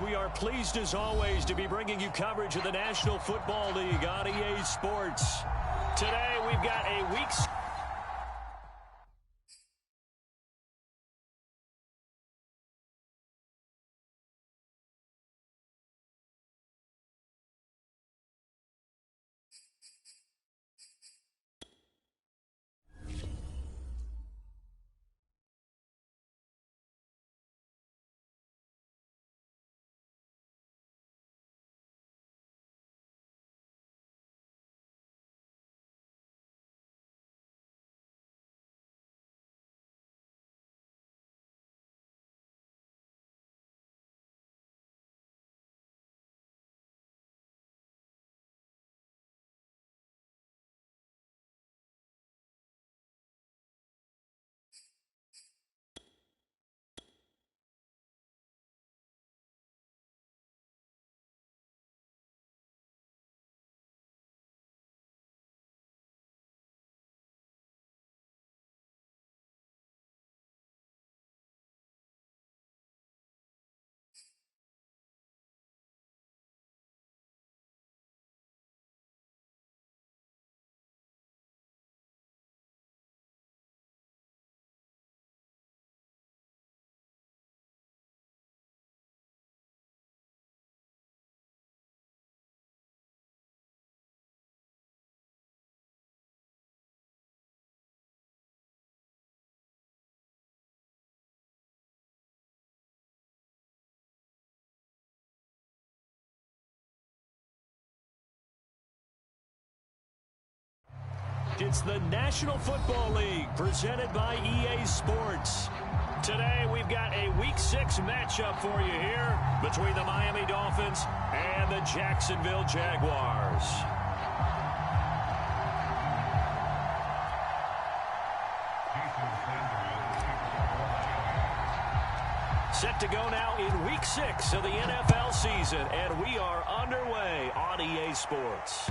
We are pleased as always to be bringing you coverage of the National Football League on EA Sports. Today we've got a week. It's the National Football League presented by EA Sports. Today we've got a Week 6 matchup for you here between the Miami Dolphins and the Jacksonville Jaguars. Set to go now in Week 6 of the NFL season, and we are underway on EA Sports.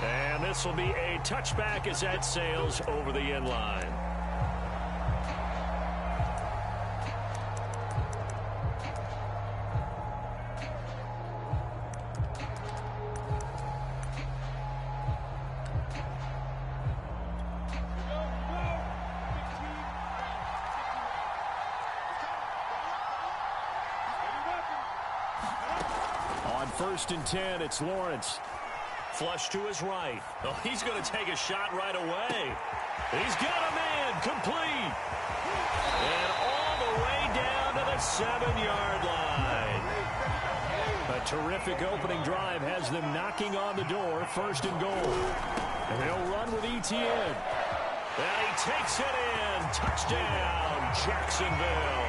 And this will be a touchback as that sails over the end line. On 1st and 10, it's Lawrence. Flush to his right. Oh, he's going to take a shot right away. He's got a man complete. And all the way down to the 7-yard line. A terrific opening drive has them knocking on the door, 1st and goal. And they'll run with Etienne. And he takes it in. Touchdown, Jacksonville.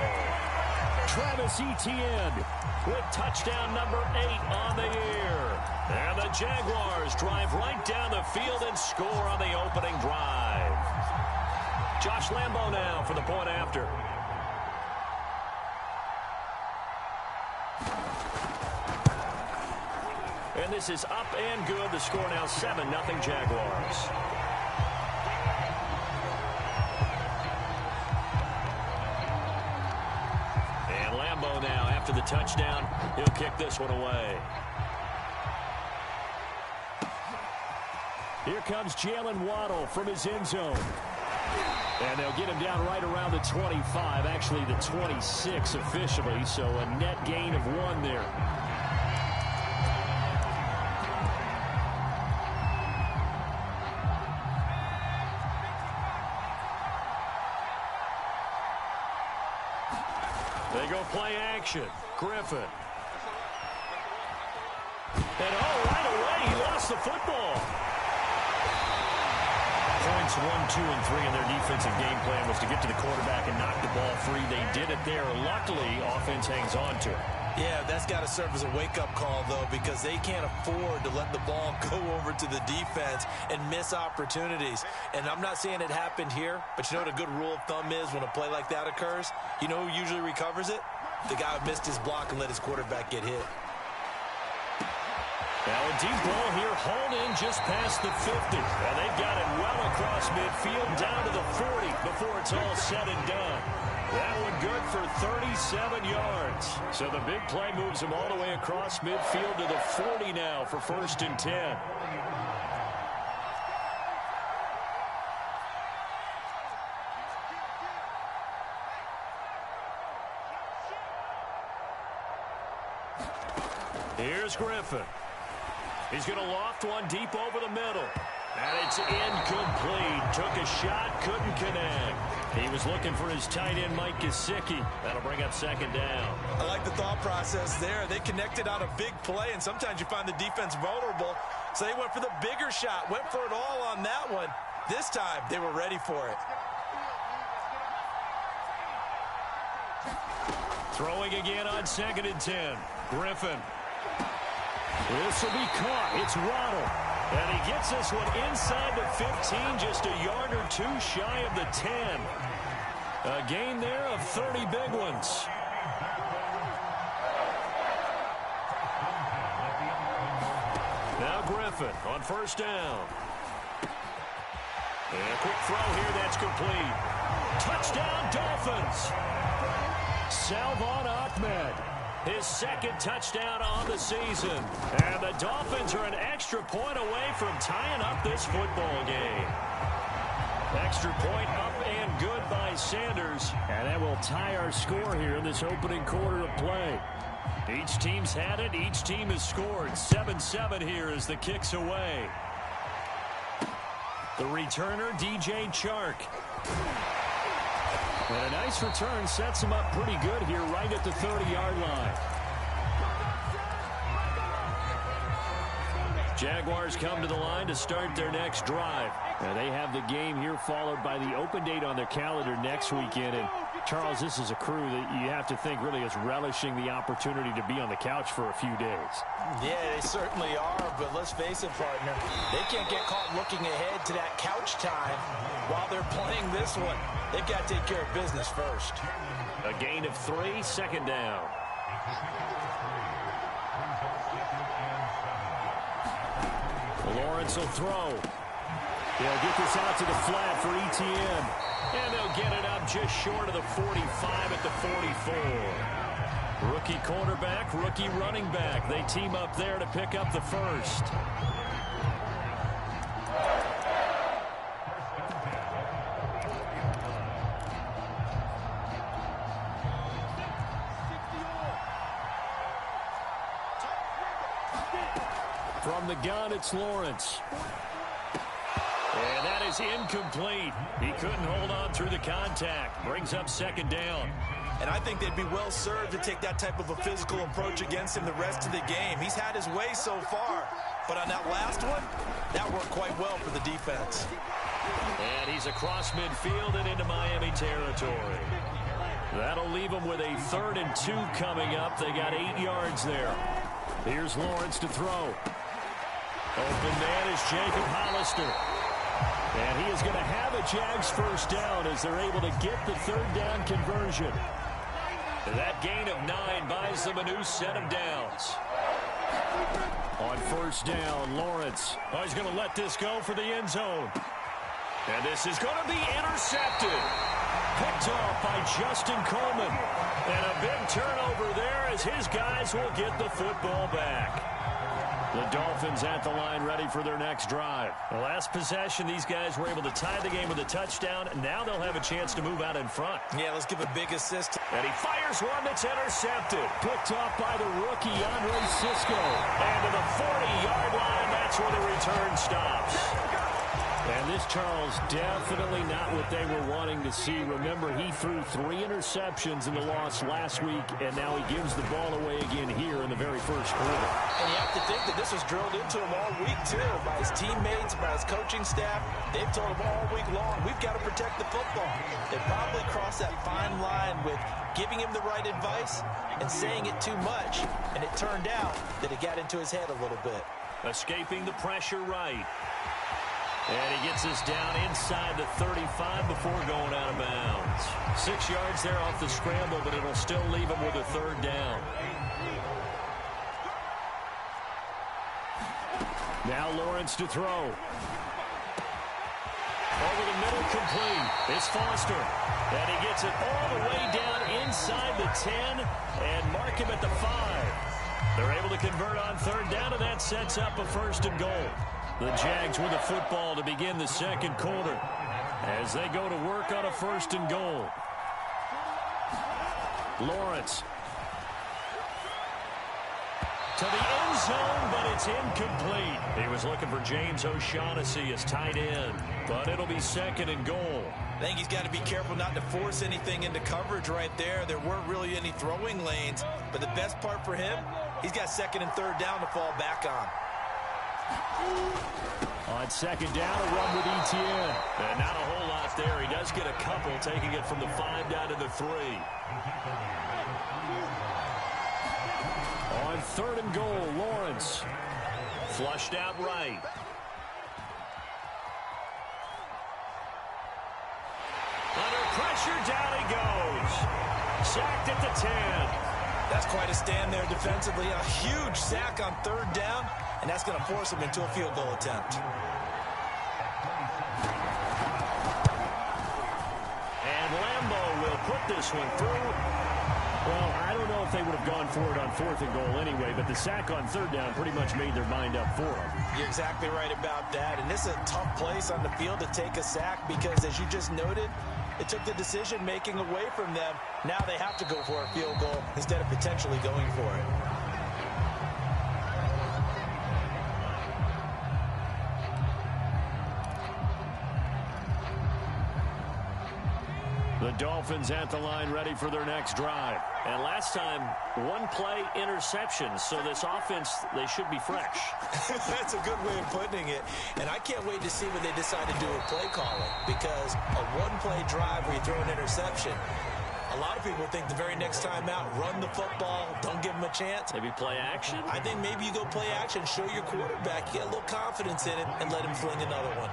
Travis Etienne with touchdown number 8 on the year. And the Jaguars drive right down the field and score on the opening drive. Josh Lambo now for the point after. And this is up and good. The score now 7-0 Jaguars. And Lambo now after the touchdown. He'll kick this one away. Here comes Jalen Waddle from his end zone. And they'll get him down right around the 25, actually the 26 officially, so a net gain of 1 there. They go play action. Griffin. And right away, he lost the football. Points 1, 2, and 3 in their defensive game plan was to get to the quarterback and knock the ball free. They did it there. Luckily, offense hangs on to it. Yeah, that's got to serve as a wake-up call, though, because they can't afford to let the ball go over to the defense and miss opportunities. And I'm not saying it happened here, but you know what a good rule of thumb is when a play like that occurs? You know who usually recovers it? The guy who missed his block and let his quarterback get hit. Now a deep ball here, hauled in just past the 50. And they've got it well across midfield, down to the 40 before it's all said and done. That one good for 37 yards. So the big play moves him all the way across midfield to the 40 now for 1st and 10. Here's Griffin. He's going to loft one deep over the middle. And it's incomplete. Took a shot, couldn't connect. He was looking for his tight end, Mike Gesicki. That'll bring up 2nd down. I like the thought process there. They connected on a big play, and sometimes you find the defense vulnerable. So they went for the bigger shot, went for it all on that one. This time, they were ready for it. Throwing again on 2nd and 10. Griffin. This will be caught. It's Waddle. And he gets this one inside the 15, just a yard or two shy of the 10. A gain there of 30 big ones. Now Griffin on 1st down. And a quick throw here, that's complete. Touchdown, Dolphins. Salvon Ahmed. His 2nd touchdown on the season. And the Dolphins are an extra point away from tying up this football game. Extra point up and good by Sanders. And that will tie our score here in this opening quarter of play. Each team's had it. Each team has scored. 7-7 here as the kick's away. The returner, DJ Chark. And a nice return sets him up pretty good here right at the 30-yard line. Jaguars come to the line to start their next drive. And they have the game here followed by the open date on their calendar next weekend. And Charles, this is a crew that you have to think really is relishing the opportunity to be on the couch for a few days. Yeah, they certainly are, but let's face it, partner. They can't get caught looking ahead to that couch time while they're playing this one. They've got to take care of business first. A gain of 3, 2nd down. Lawrence will throw. They'll get this out to the flat for ETN. And they'll get it up just short of the 45 at the 44. Rookie quarterback, rookie running back. They team up there to pick up the 1st. From the gun, it's Lawrence. And that is incomplete. He couldn't hold on through the contact. Brings up 2nd down. And I think they'd be well served to take that type of a physical approach against him the rest of the game. He's had his way so far. But on that last one, that worked quite well for the defense. And he's across midfield and into Miami territory. That'll leave them with a 3rd and 2 coming up. They got 8 yards there. Here's Lawrence to throw. Open man is Jacob Hollister. And he is going to have a Jags 1st down as they're able to get the 3rd down conversion. That gain of 9 buys them a new set of downs. On 1st down, Lawrence. Oh, he's going to let this go for the end zone. And this is going to be intercepted. Picked off by Justin Coleman. And a big turnover there as his guys will get the football back. The Dolphins at the line ready for their next drive. The last possession, these guys were able to tie the game with a touchdown. Now they'll have a chance to move out in front. Yeah, let's give a big assist. And he fires one that's intercepted. Picked off by the rookie, Andre Cisco. And to the 40-yard line, that's where the return stops. And this, Charles, definitely not what they were wanting to see. Remember, he threw 3 interceptions in the loss last week, and now he gives the ball away again here in the very 1st quarter. And you have to think that this was drilled into him all week, too, by his teammates, by his coaching staff. They've told him all week long, we've got to protect the football. They probably crossed that fine line with giving him the right advice and saying it too much, and it turned out that it got into his head a little bit. Escaping the pressure right. And he gets this down inside the 35 before going out of bounds. 6 yards there off the scramble, but it'll still leave him with a 3rd down. Now Lawrence to throw. Over the middle, complete. It's Foster. And he gets it all the way down inside the 10 and mark him at the 5. They're able to convert on third down, and that sets up a 1st and goal. The Jags with the football to begin the second quarter as they go to work on a 1st and goal. Lawrence to the end zone, but it's incomplete. He was looking for James O'Shaughnessy as tight end, but it'll be 2nd and goal. I think he's got to be careful not to force anything into coverage right there. There weren't really any throwing lanes, but the best part for him, he's got 2nd and 3rd down to fall back on. On 2nd down, a run with Etienne. And not a whole lot there. He does get a couple, taking it from the 5 down to the 3. On 3rd and goal, Lawrence. Flushed out right. Under pressure, down he goes. Sacked at the 10. That's quite a stand there defensively. A huge sack on 3rd down, and that's going to force him into a field goal attempt. And Lambeau will put this one through. Well, I don't know if they would have gone for it on 4th and goal anyway, but the sack on 3rd down pretty much made their mind up for them. You're exactly right about that, and this is a tough place on the field to take a sack because, as you just noted, it took the decision-making away from them. Now they have to go for a field goal instead of potentially going for it. The Dolphins at the line ready for their next drive. And last time, 1-play interception. So this offense, they should be fresh. That's a good way of putting it. And I can't wait to see what they decide to do with play calling. Because a 1-play drive where you throw an interception, a lot of people think the very next time out, run the football, don't give them a chance. Maybe play action? I think maybe you go play action, show your quarterback, you get a little confidence in it, and let him fling another one.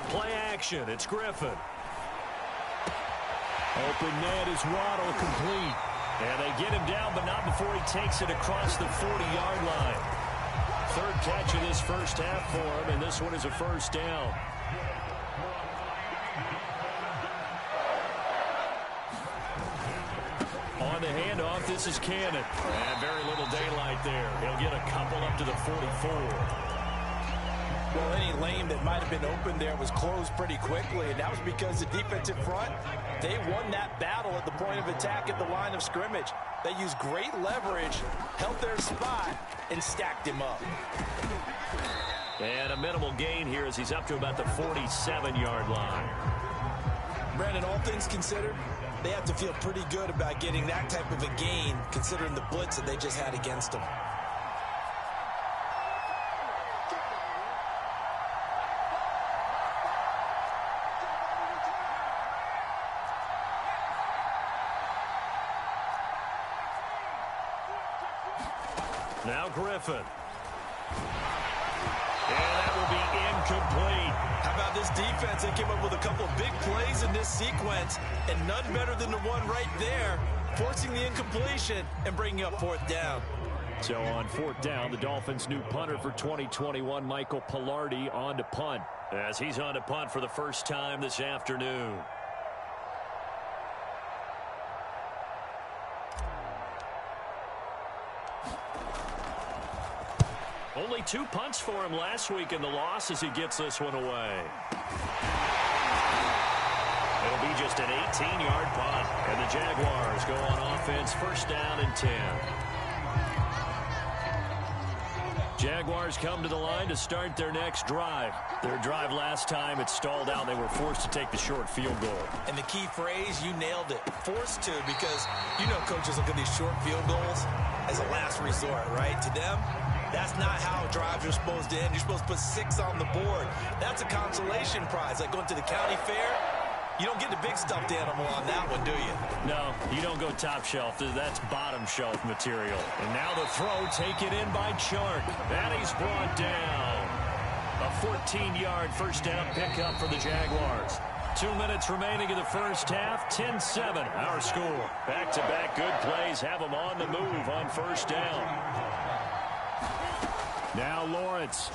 Play action. It's Griffin. Open net is Waddle, complete. And they get him down, but not before he takes it across the 40-yard line. 3rd catch of this first half for him, and this one is a 1st down. On the handoff, this is Cannon. And very little daylight there. He'll get a couple up to the 44. Well, any lane that might have been open there was closed pretty quickly, and that was because the defensive front, they won that battle at the point of attack at the line of scrimmage. They used great leverage, held their spot, and stacked him up. And a minimal gain here as he's up to about the 47-yard line. Brandon, all things considered, they have to feel pretty good about getting that type of a gain, considering the blitz that they just had against them. Now Griffin. And that will be incomplete. How about this defense? They came up with a couple of big plays in this sequence, and none better than the one right there, forcing the incompletion and bringing up 4th down. So on 4th down, the Dolphins' new punter for 2021, Michael Pilardi, on to punt, as he's on to punt for the first time this afternoon. Only 2 punts for him last week in the loss as he gets this one away. It'll be just an 18-yard punt, and the Jaguars go on offense, 1st down and 10. Jaguars come to the line to start their next drive. Their drive last time, it stalled out. They were forced to take the short field goal. And the key phrase, you nailed it, forced to, because you know coaches look at these short field goals as a last resort, right? To them, that's not how drives are supposed to end. You're supposed to put 6 on the board. That's a consolation prize, like going to the county fair. You don't get the big stuffed animal on that one, do you? No, you don't go top shelf. That's bottom shelf material. And now the throw taken in by Chark. And he's brought down. A 14-yard 1st down pickup for the Jaguars. 2 minutes remaining in the first half. 10-7, our score. Back-to-back good plays have them on the move on first down. Now Lawrence.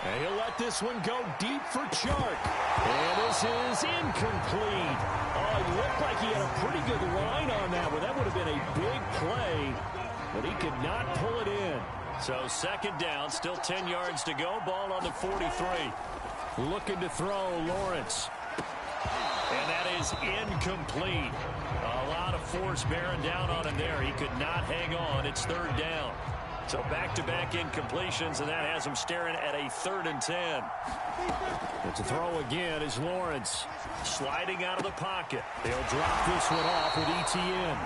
And he'll let this one go deep for Chark. And this is incomplete. Oh, he looked like he had a pretty good line on that one. That would have been a big play, but he could not pull it in. So second down, still 10 yards to go. Ball on the 43. Looking to throw, Lawrence. And that is incomplete. A lot of force bearing down on him there. He could not hang on. It's third down. So back-to-back incompletions, and that has him staring at a 3rd and 10. But to throw again is Lawrence. Sliding out of the pocket. They'll drop this one off with ETN.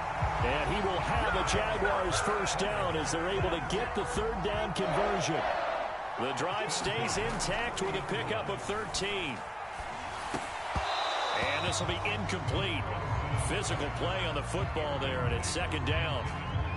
And he will have a Jaguars first down as they're able to get the 3rd down conversion. The drive stays intact with a pickup of 13. And this will be incomplete. Physical play on the football there, and it's 2nd down.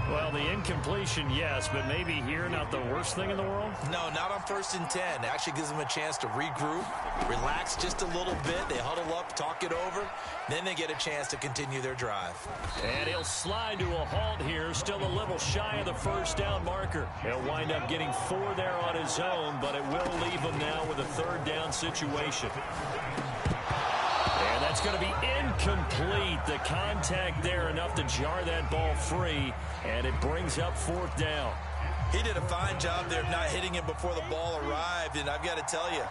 Well, the incompletion, yes, but maybe here not the worst thing in the world? No, not on 1st and 10. It actually gives them a chance to regroup, relax just a little bit. They huddle up, talk it over. Then they get a chance to continue their drive. And he'll slide to a halt here, still a little shy of the first down marker. He'll wind up getting 4 there on his own, but it will leave him now with a 3rd down situation. And that's going to be incomplete. The contact there enough to jar that ball free, and it brings up 4th down. He did a fine job there of not hitting him before the ball arrived, and I've got to tell you,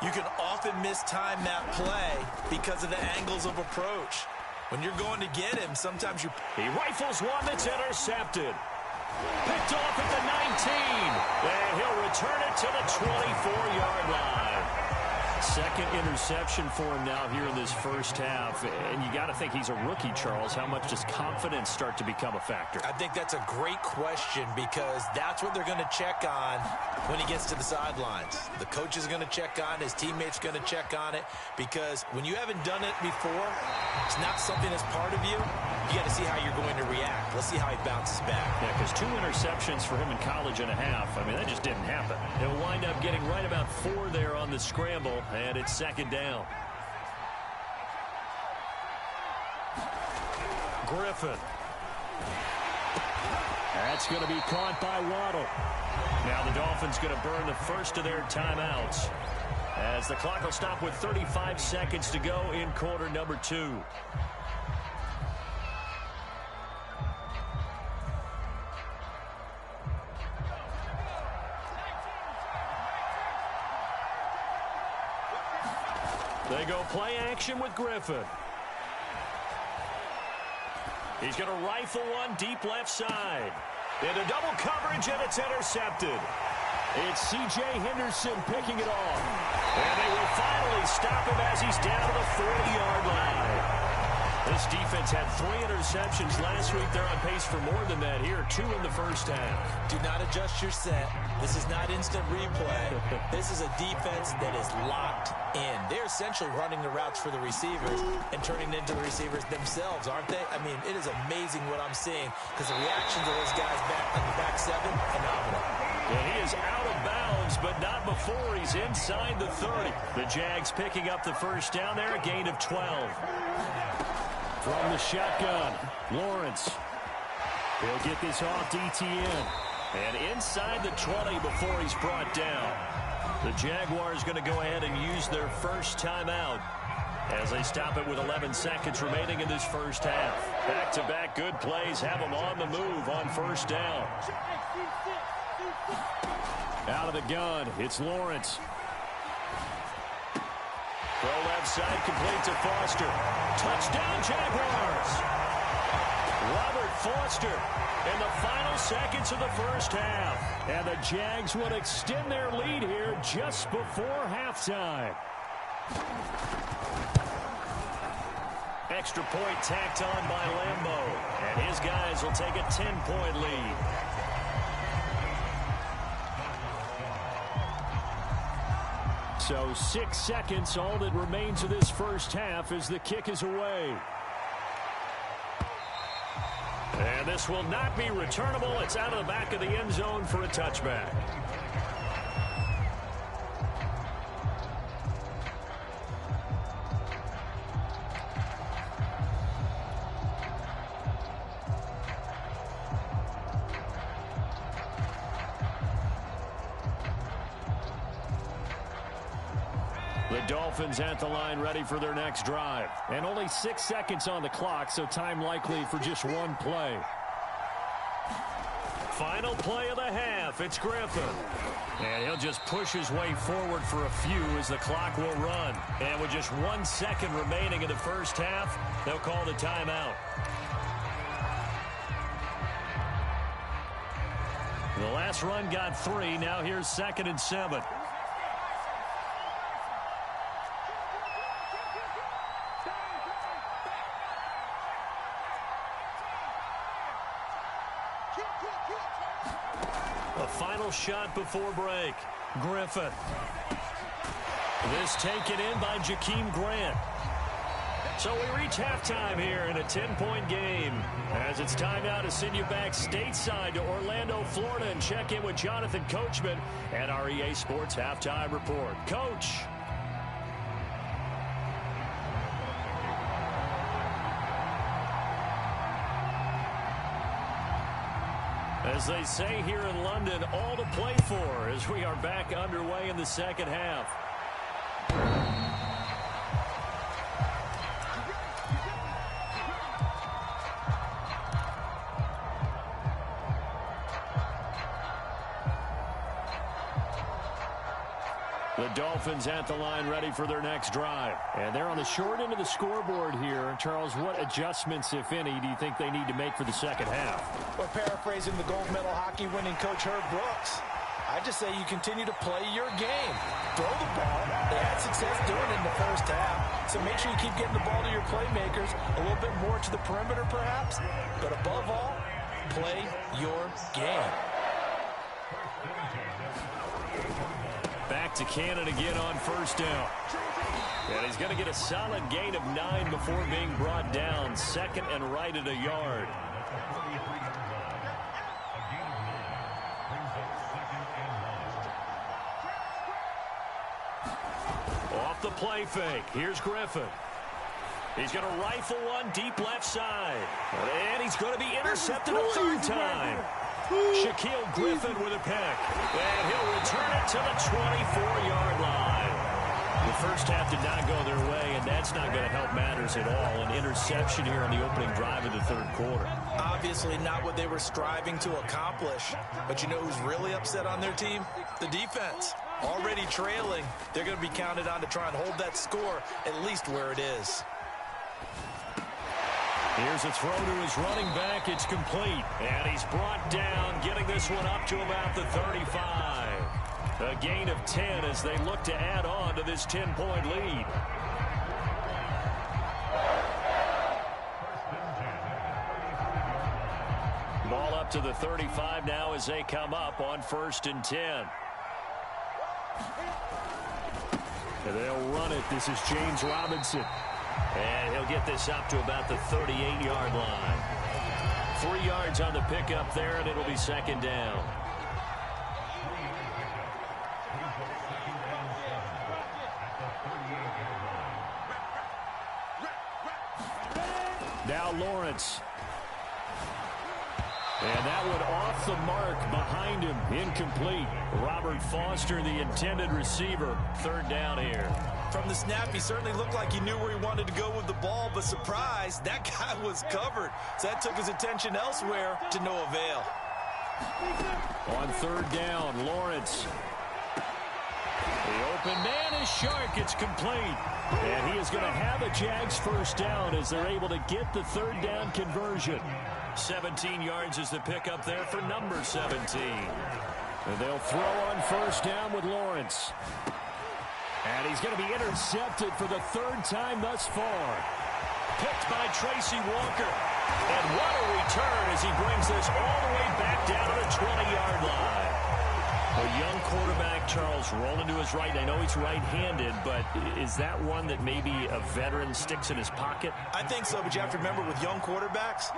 you can often mistime that play because of the angles of approach. When you're going to get him, sometimes you... He rifles one that's intercepted. Picked off at the 19, and he'll return it to the 24-yard line. 2nd interception for him now here in this first half. And you got to think he's a rookie, Charles. How much does confidence start to become a factor? I think that's a great question because that's what they're going to check on when he gets to the sidelines. The coach is going to check on, his teammates going to check on it, because when you haven't done it before, it's not something that's part of you. You got to see how you're going to react. Let's see how he bounces back. Yeah, because 2 interceptions for him in college and a half. I mean, that just didn't happen. He'll wind up getting right about 4 there on the scramble, and it's 2nd down. Griffin. That's going to be caught by Waddle. Now the Dolphins going to burn the first of their timeouts as the clock will stop with 35 seconds to go in quarter number 2. They go play action with Griffin. He's going to rifle one deep left side. Into double coverage, and it's intercepted. It's C.J. Henderson picking it off. And they will finally stop him as he's down to the 40-yard line. This defense had 3 interceptions last week. They're on pace for more than that here. 2 in the first half. Do not adjust your set. This is not instant replay. This is a defense that is locked in. They're essentially running the routes for the receivers and turning it into the receivers themselves, aren't they? I mean, it is amazing what I'm seeing because the reactions of those guys back in the back 7, phenomenal. And he is out of bounds, but not before he's inside the 30. The Jags picking up the first down there, a gain of 12. From the shotgun, Lawrence. He'll get this off to ETN. And inside the 20 before he's brought down. The Jaguars going to go ahead and use their first timeout as they stop it with 11 seconds remaining in this first half. Back-to-back good plays have them on the move on first down. Out of the gun, it's Lawrence. Throw left side, complete to Foster. Touchdown, Jaguars! Robert Foster in the final seconds of the first half. And the Jags would extend their lead here just before halftime. Extra point tacked on by Lambeau. And his guys will take a 10-point lead. So 6 seconds, all that remains of this first half as the kick is away. And this will not be returnable. It's out of the back of the end zone for a touchback. The Dolphins at the line ready for their next drive. And only 6 seconds on the clock, so time likely for just one play. Final play of the half. It's Griffin. And he'll just push his way forward for a few as the clock will run. And with just 1 second remaining in the first half, they'll call the timeout. The last run got 3. Now here's 2nd and 7. A final shot before break. Griffin. This taken in by Jakeem Grant. So we reach halftime here in a 10-point game. As it's time now to send you back stateside to Orlando, Florida, and check in with Jonathan Coachman at our EA Sports Halftime Report. Coach. As they say here in London, all to play for as we are back underway in the second half. The Dolphins at the line ready for their next drive. And they're on the short end of the scoreboard here. Charles, what adjustments, if any, do you think they need to make for the second half? Well, paraphrasing the gold medal hockey winning coach Herb Brooks, I just say you continue to play your game. Throw the ball. They had success doing it in the first half. So make sure you keep getting the ball to your playmakers, a little bit more to the perimeter perhaps. But above all, play your game. Back to Cannon again on first down. And he's going to get a solid gain of 9 before being brought down. 2nd and right at a yard. Off the play fake. Here's Griffin. He's going to rifle one deep left side. And he's going to be intercepted a 3rd time. Shaquille Griffin with a pick. And he'll return it to the 24-yard line. The first half did not go their way, and that's not going to help matters at all. An interception here on the opening drive of the 3rd quarter. Obviously not what they were striving to accomplish. But you know who's really upset on their team? The defense. Already trailing. They're going to be counted on to try and hold that score at least where it is. Here's a throw to his running back. It's complete. And he's brought down, getting this one up to about the 35. A gain of 10 as they look to add on to this 10-point lead. Ball up to the 35 now as they come up on 1st and 10. And they'll run it. This is James Robinson. And he'll get this up to about the 38-yard line. 3 yards on the pickup there, and it'll be 2nd down. Now Lawrence. And that one off the mark behind him. Incomplete. Robert Foster, the intended receiver. 3rd down here. From the snap, he certainly looked like he knew where he wanted to go with the ball, but surprise, that guy was covered. So that took his attention elsewhere to no avail. On 3rd down, Lawrence. The open man is Shark. It's complete. And he is going to have a Jags 1st down as they're able to get the 3rd down conversion. 17 yards is the pickup there for number 17. And they'll throw on 1st down with Lawrence. And he's going to be intercepted for the 3rd time thus far. Picked by Tracy Walker. And what a return as he brings this all the way back down to the 20-yard line. A young quarterback, Charles, rolling to his right. I know he's right-handed, but is that one that maybe a veteran sticks in his pocket? I think so, but you have to remember with young quarterbacks,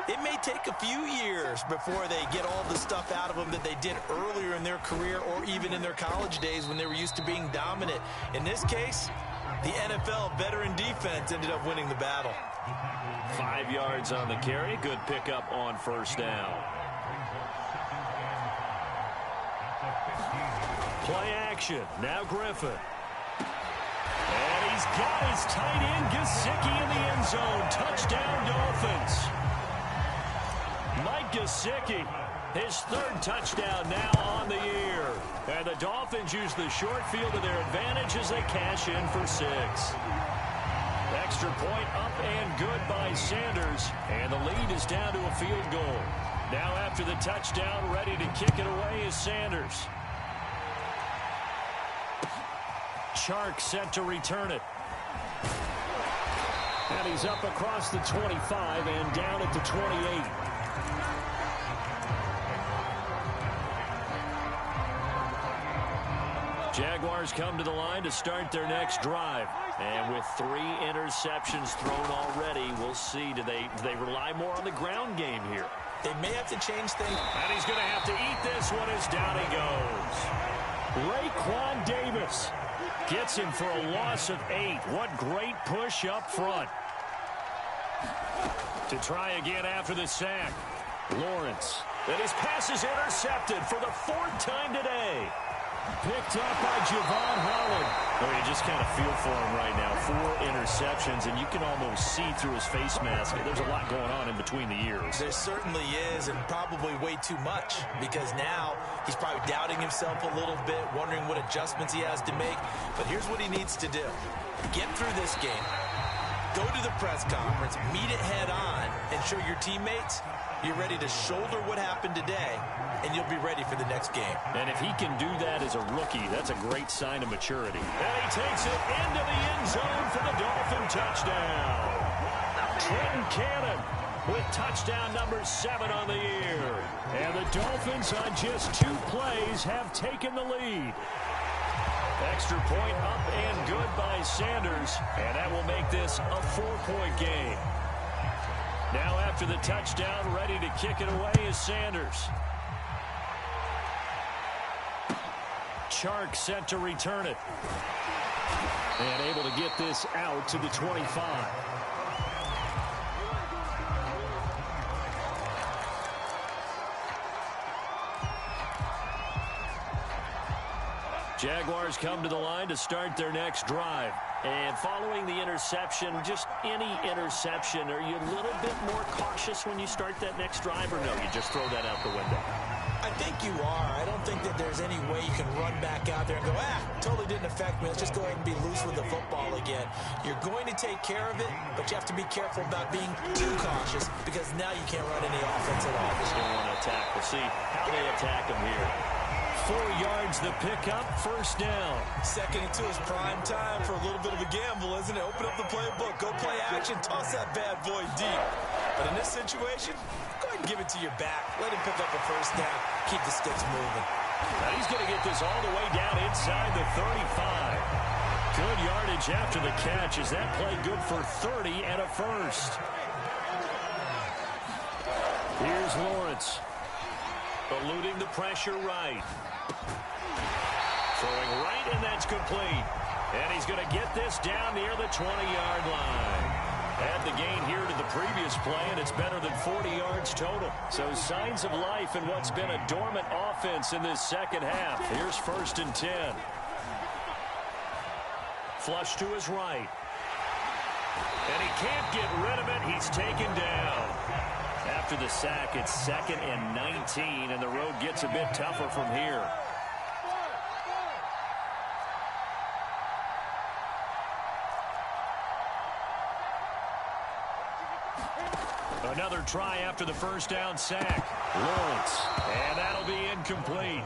it may take a few years before they get all the stuff out of them that they did earlier in their career or even in their college days when they were used to being dominant. In this case, the NFL veteran defense ended up winning the battle. 5 yards on the carry. Good pickup on 1st down. Play action. Now Griffin. he's got his tight end Gesicki in the end zone. Touchdown, Dolphins. Mike Gesicki, his third touchdown now on the year. And the Dolphins use the short field to their advantage as they cash in for 6. Extra point up and good by Sanders. And the lead is down to a field goal. Now after the touchdown, ready to kick it away is Sanders. Chark set to return it. And he's up across the 25 and down at the 28. Jaguars come to the line to start their next drive. And with 3 interceptions thrown already, we'll see. Do they rely more on the ground game here? They may have to change things. And he's going to have to eat this one as down he goes. Raekwon Davis gets him for a loss of 8. What great push up front. To try again after the sack. Lawrence. And his pass is intercepted for the 4th time today. Picked up by Javon Holland. Oh, you just kind of feel for him right now. 4 interceptions, and you can almost see through his face mask. There's a lot going on in between the ears. There certainly is, and probably way too much, because now he's probably doubting himself a little bit, wondering what adjustments he has to make. But here's what he needs to do. Get through this game. Go to the press conference, meet it head on, and show your teammates you're ready to shoulder what happened today, and you'll be ready for the next game. And if he can do that as a rookie, that's a great sign of maturity. And he takes it into the end zone for the Dolphin touchdown. Trenton Cannon with touchdown number 7 on the year. And the Dolphins on just 2 plays have taken the lead. Extra point up and good by Sanders, and that will make this a 4-point game. Now after the touchdown, ready to kick it away is Sanders. Chark set to return it. And able to get this out to the 25. Jaguars come to the line to start their next drive. And following the interception, just any interception, are you a little bit more cautious when you start that next drive, or no, you just throw that out the window? I think you are. I don't think that there's any way you can run back out there and go, totally didn't affect me. Let's just go ahead and be loose with the football again. You're going to take care of it, but you have to be careful about being too cautious, because now you can't run any offense at all. Just going to want to attack. We'll see how they attack him here. 4 yards the pickup, 1st down. 2nd and 2 is prime time for a little bit of a gamble, isn't it? Open up the playbook, go play action, toss that bad boy deep. But in this situation, go ahead and give it to your back. Let him pick up a 1st down, keep the sticks moving. Now he's going to get this all the way down inside the 35. Good yardage after the catch. Is that play good for 30 and a 1st? Here's Lawrence. Eluding the pressure right. Throwing right, and that's complete. And he's going to get this down near the 20-yard line. Add the gain here to the previous play, and it's better than 40 yards total. So signs of life in what's been a dormant offense in this second half. Here's 1st and 10. Flush to his right. And he can't get rid of it. He's taken down. After the sack, it's 2nd and 19, and the road gets a bit tougher from here. Another try after the 1st down sack. Lawrence, and that'll be incomplete.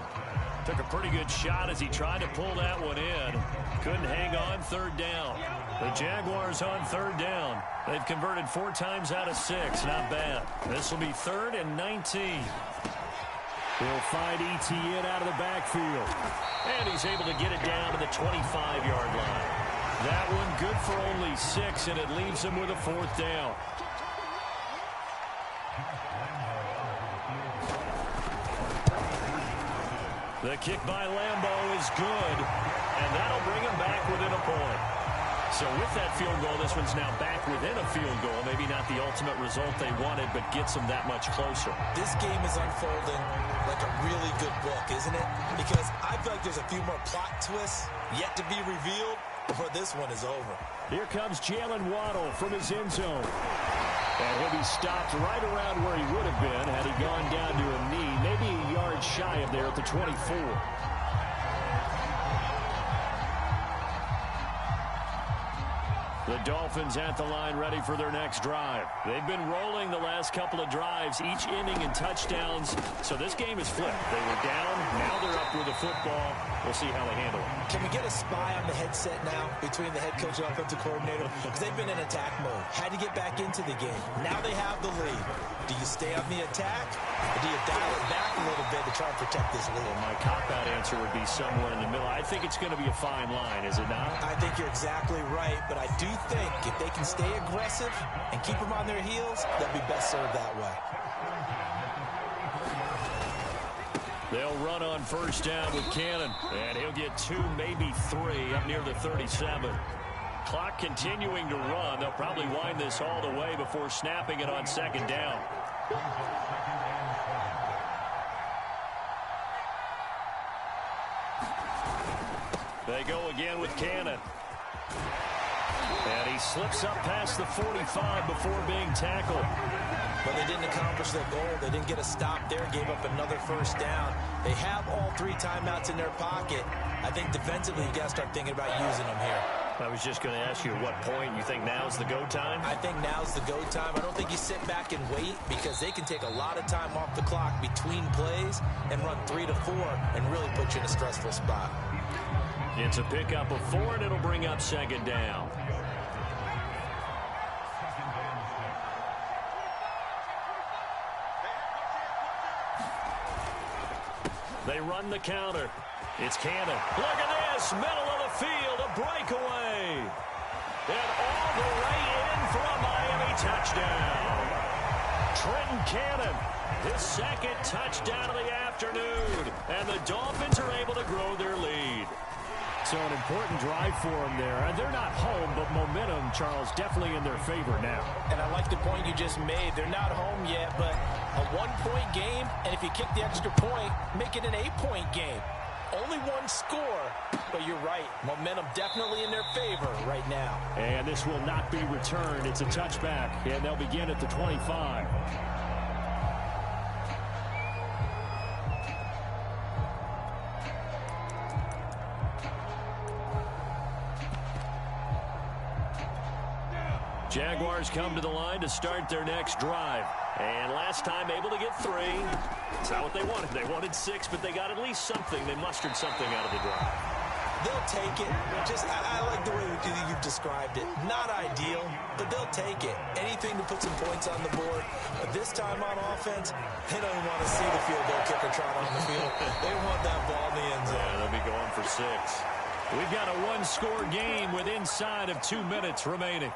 Took a pretty good shot as he tried to pull that one in. Couldn't hang on, 3rd down. The Jaguars on 3rd down. They've converted 4 times out of 6. Not bad. This will be 3rd and 19. He'll find Etienne out of the backfield. And he's able to get it down to the 25-yard line. That one good for only 6, and it leaves him with a 4th down. The kick by Lambeau is good, and that'll bring him back within a point. So with that field goal, this one's now back within a field goal. Maybe not the ultimate result they wanted, but gets them that much closer. This game is unfolding like a really good book, isn't it? Because I feel like there's a few more plot twists yet to be revealed, or this one is over. Here comes Jalen Waddle from his end zone. And he'll be stopped right around where he would have been had he gone down to a knee, maybe a yard shy of there at the 24. The Dolphins at the line ready for their next drive. They've been rolling the last couple of drives, each inning in touchdowns. So this game is flipped. They were down, now they're up with the football. We'll see how they handle it. Can we get a spy on the headset now between the head coach and offensive coordinator? Because they've been in attack mode. Had to get back into the game. Now they have the lead. Do you stay on the attack, or do you dial it back a little bit to try and protect this lead? Well, my cop-out answer would be somewhere in the middle. I think it's going to be a fine line, is it not? I think you're exactly right, but I do think if they can stay aggressive and keep them on their heels, they'll be best served that way. They'll run on first down with Cannon, and he'll get 2, maybe 3 up near the 37. Clock continuing to run. They'll probably wind this all the way before snapping it on second down. They go again with Cannon. And he slips up past the 45 before being tackled. But they didn't accomplish their goal. They didn't get a stop there, gave up another first down. They have all 3 timeouts in their pocket. I think defensively, you got to start thinking about using them here. I was just going to ask you at what point you think now's the go time? I think now's the go time. I don't think you sit back and wait, because they can take a lot of time off the clock between plays and run 3 to 4 and really put you in a stressful spot. It's a pickup of 4, and it'll bring up second down. They run the counter. It's Cannon. Look at this. Middle of the field. A breakaway. And all the way in for a Miami touchdown. Trenton Cannon. His second touchdown of the afternoon. And the Dolphins are able to grow their lead. So an important drive for them there. They're not home, but momentum, Charles, definitely in their favor now. And I like the point you just made. They're not home yet, but a 1-point game, and if you kick the extra point, make it an 8-point game. Only 1 score, but you're right. Momentum definitely in their favor right now. And this will not be returned. It's a touchback, and they'll begin at the 25. Jaguars come to the line to start their next drive. And last time able to get 3. It's not what they wanted. They wanted 6, but they got at least something. They mustered something out of the drive. They'll take it. I like the way you've described it. Not ideal, but they'll take it. Anything to put some points on the board. But this time on offense, they don't want to see the field goal kicker trot on the field. They want that ball in the end zone. Yeah, they'll be going for 6. We've got a 1-score game with inside of 2 minutes remaining.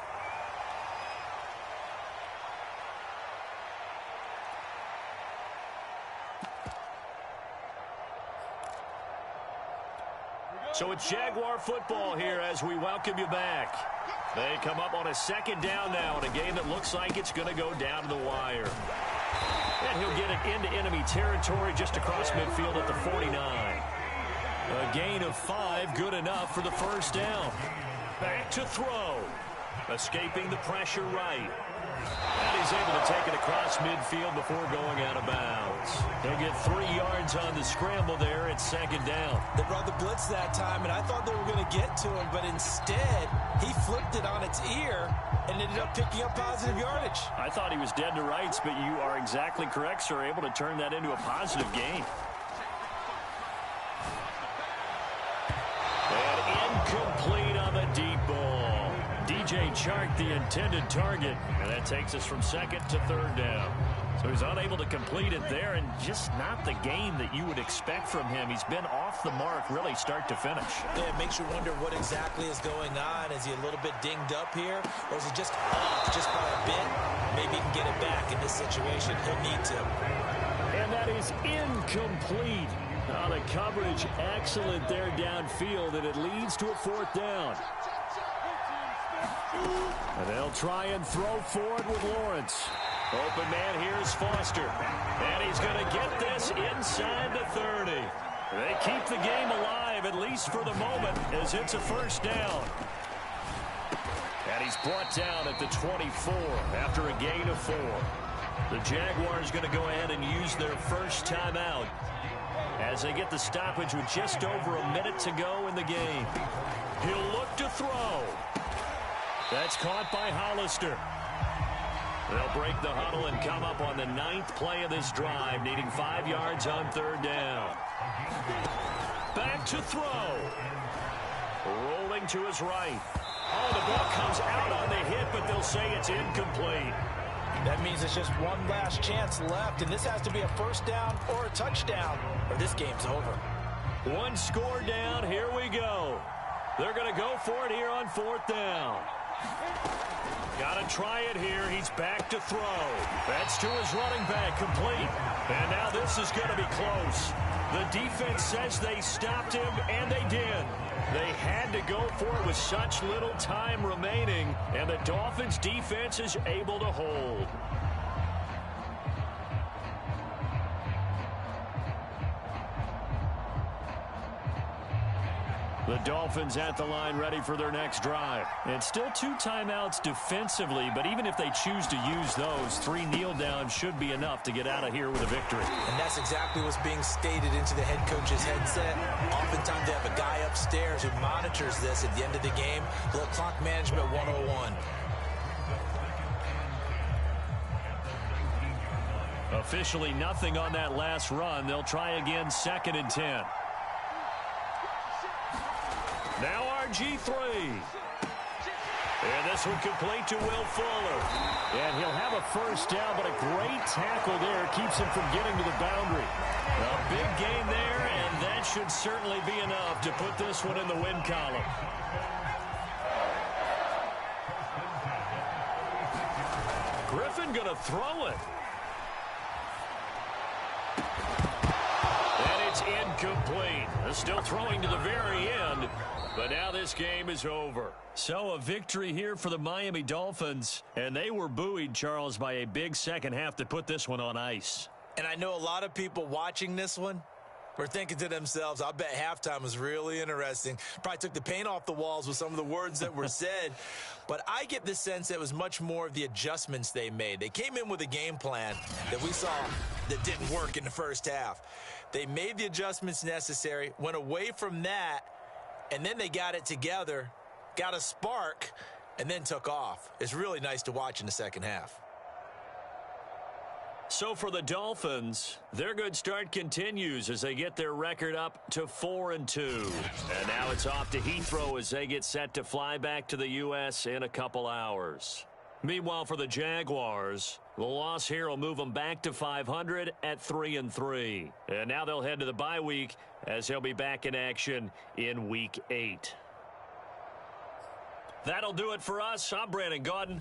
So it's Jaguar football here as we welcome you back. They come up on a second down now in a game that looks like it's going to go down to the wire. And he'll get it into enemy territory just across midfield at the 49. A gain of 5, good enough for the first down. Back to throw. Escaping the pressure right. And he's able to take it across midfield before going out of bounds. He'll get 3 yards on the scramble there at second down. They brought the blitz that time, and I thought they were going to get to him, but instead, he flipped it on its ear and ended up picking up positive yardage. I thought he was dead to rights, but you are exactly correct, sir. Able to turn that into a positive gain. And incomplete on the deep ball. DJ Chark, the intended target, and that takes us from second to third down. So he's unable to complete it there, and just not the game that you would expect from him. He's been off the mark, really, start to finish. Yeah, it makes you wonder what exactly is going on. Is he a little bit dinged up here, or is he just off just by a bit? Maybe he can get it back in this situation. He'll need to. And that is incomplete. The coverage excellent there downfield, and it leads to a 4th down. And they'll try and throw forward with Lawrence. Open man, here's Foster. And he's going to get this inside the 30. They keep the game alive, at least for the moment, as it's a first down. And he's brought down at the 24 after a gain of 4. The Jaguars going to go ahead and use their first timeout as they get the stoppage with just over a minute to go in the game. He'll look to throw. That's caught by Hollister. They'll break the huddle and come up on the 9th play of this drive, needing 5 yards on 3rd down. Back to throw. Rolling to his right. Oh, the ball comes out on the hit, but they'll say it's incomplete. That means it's just one last chance left, and this has to be a first down or a touchdown, or this game's over. One score down. Here we go. They're going to go for it here on 4th down. Got to try it here. He's back to throw. That's to his running back, complete. And now this is going to be close. The defense says they stopped him, and they did. They had to go for it with such little time remaining, and the Dolphins defense is able to hold. The Dolphins at the line ready for their next drive. And still 2 timeouts defensively, but even if they choose to use those, 3 kneel downs should be enough to get out of here with a victory. And that's exactly what's being stated into the head coach's headset. Oftentimes they have a guy upstairs who monitors this at the end of the game. A little clock management 101. Officially nothing on that last run. They'll try again 2nd and 10. Now RG3. And this one complete to Will Fuller. And he'll have a first down, but a great tackle there keeps him from getting to the boundary. A big gain there, and that should certainly be enough to put this one in the win column. Griffin going to throw it. And it's incomplete. They're still throwing to the very end. But now this game is over. So a victory here for the Miami Dolphins. And they were buoyed, Charles, by a big second half to put this one on ice. And I know a lot of people watching this one were thinking to themselves, I bet halftime was really interesting. Probably took the paint off the walls with some of the words that were said. But I get the sense that it was much more of the adjustments they made. They came in with a game plan that we saw that didn't work in the first half. They made the adjustments necessary, went away from that, and then they got it together, got a spark, and then took off. It's really nice to watch in the second half. So for the Dolphins, their good start continues as they get their record up to 4-2. And now it's off to Heathrow as they get set to fly back to the U.S. in a couple hours. Meanwhile, for the Jaguars, the loss here will move them back to 500 at 3-3. And now they'll head to the bye week as they'll be back in action in Week 8. That'll do it for us. I'm Brandon Gaudin.